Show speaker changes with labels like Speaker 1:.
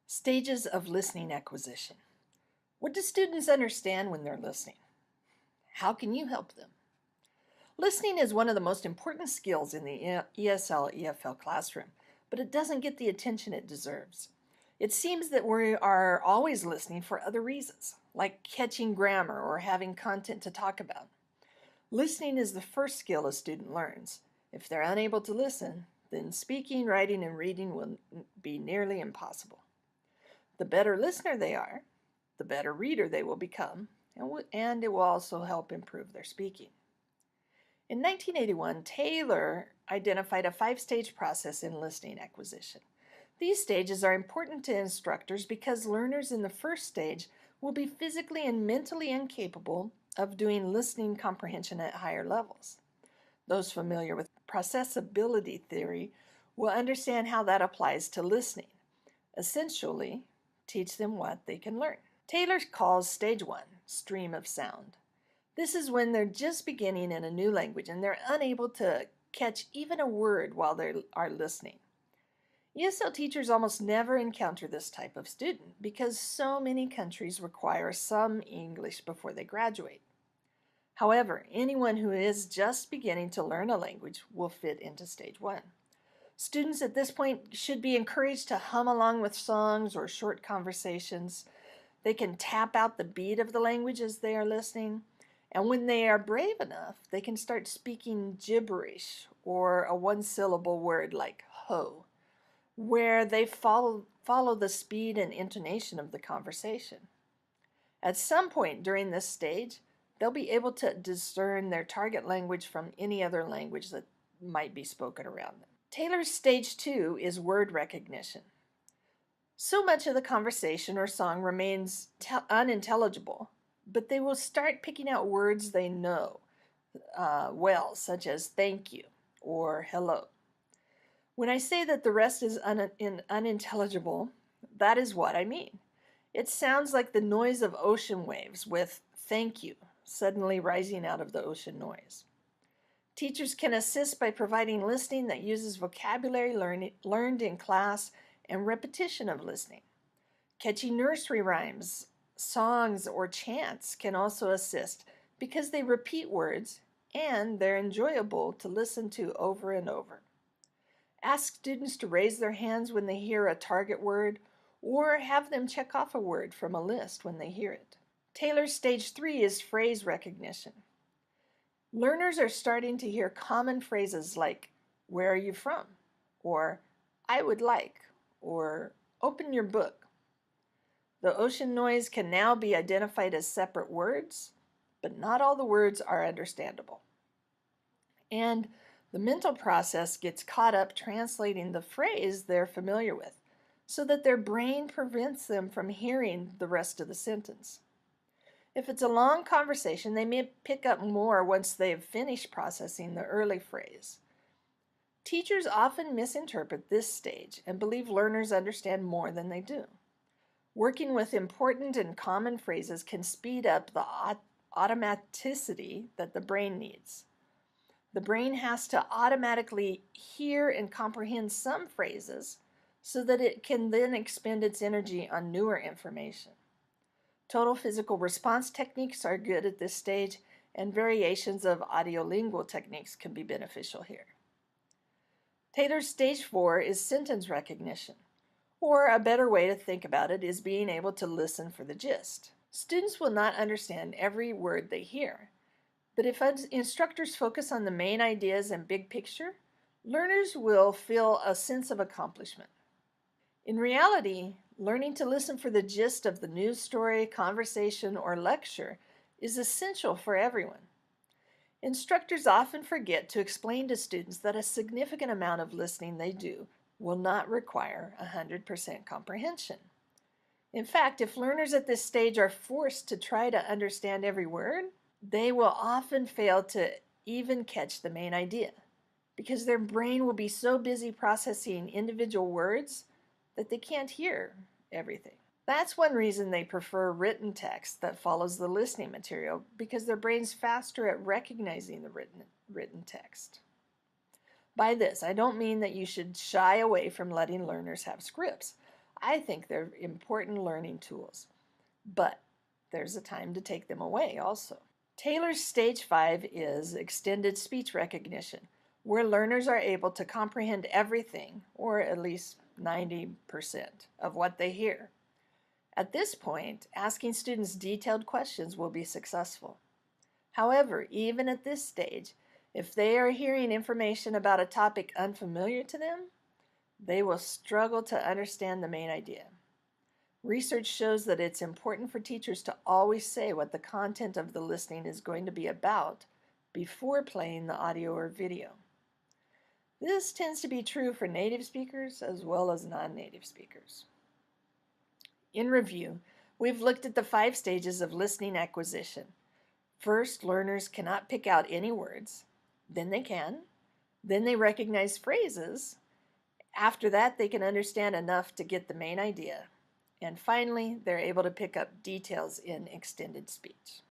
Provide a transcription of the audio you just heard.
Speaker 1: Stages of listening acquisition. What do students understand when they're listening? How can you help them? Listening is one of the most important skills in the ESL/EFL classroom, but it doesn't get the attention it deserves. It seems that we are always listening for other reasons, like catching grammar or having content to talk about. Listening is the first skill a student learns. If they're unable to listen, then speaking, writing, and reading will be nearly impossible. The better listener they are, the better reader they will become, and it will also help improve their speaking. In 1981, Taylor identified a 5-stage process in listening acquisition. These stages are important to instructors because learners in the first stage will be physically and mentally incapable of doing listening comprehension at higher levels. Those familiar with processability theory will understand how that applies to listening. Essentially, teach them what they can learn. Taylor calls stage 1 stream of sound. This is when they're just beginning in a new language and they're unable to catch even a word while they are listening. ESL teachers almost never encounter this type of student because so many countries require some English before they graduate. However, anyone who is just beginning to learn a language will fit into stage 1. Students at this point should be encouraged to hum along with songs or short conversations. They can tap out the beat of the language as they are listening. And when they are brave enough, they can start speaking gibberish or a one-syllable word like ho, where they follow the speed and intonation of the conversation. At some point during this stage, they'll be able to discern their target language from any other language that might be spoken around them. Taylor's stage 2 is word recognition. So much of the conversation or song remains unintelligible, but they will start picking out words they know well, such as thank you or hello. When I say that the rest is unintelligible, that is what I mean. It sounds like the noise of ocean waves with thank you suddenly rising out of the ocean noise. Teachers can assist by providing listening that uses vocabulary learned in class and repetition of listening. Catchy nursery rhymes, songs, or chants can also assist because they repeat words and they're enjoyable to listen to over and over. Ask students to raise their hands when they hear a target word or have them check off a word from a list when they hear it. Taylor's stage 3 is phrase recognition. Learners are starting to hear common phrases like, where are you from? Or, I would like, or open your book. The ocean noise can now be identified as separate words, but not all the words are understandable. And the mental process gets caught up translating the phrase they're familiar with, so that their brain prevents them from hearing the rest of the sentence. If it's a long conversation, they may pick up more once they've finished processing the early phrase. Teachers often misinterpret this stage and believe learners understand more than they do. Working with important and common phrases can speed up the automaticity that the brain needs. The brain has to automatically hear and comprehend some phrases so that it can then expend its energy on newer information. Total physical response techniques are good at this stage, and variations of audiolingual techniques can be beneficial here. Taylor's stage 4 is sentence recognition, or a better way to think about it is being able to listen for the gist. Students will not understand every word they hear, but if instructors focus on the main ideas and big picture, learners will feel a sense of accomplishment. In reality, learning to listen for the gist of the news story, conversation, or lecture is essential for everyone. Instructors often forget to explain to students that a significant amount of listening they do will not require 100% comprehension. In fact, if learners at this stage are forced to try to understand every word, they will often fail to even catch the main idea, because their brain will be so busy processing individual words that they can't hear everything. That's one reason they prefer written text that follows the listening material, because their brain's faster at recognizing the written text. By this, I don't mean that you should shy away from letting learners have scripts. I think they're important learning tools, but there's a time to take them away also. Taylor's stage 5 is extended speech recognition, where learners are able to comprehend everything, or at least 90% of what they hear. At this point, asking students detailed questions will be successful. However, even at this stage, if they are hearing information about a topic unfamiliar to them, they will struggle to understand the main idea. Research shows that it's important for teachers to always say what the content of the listening is going to be about before playing the audio or video. This tends to be true for native speakers as well as non-native speakers. In review, we've looked at the 5 stages of listening acquisition. First, learners cannot pick out any words. Then they can. Then they recognize phrases. After that, they can understand enough to get the main idea. And finally, they're able to pick up details in extended speech.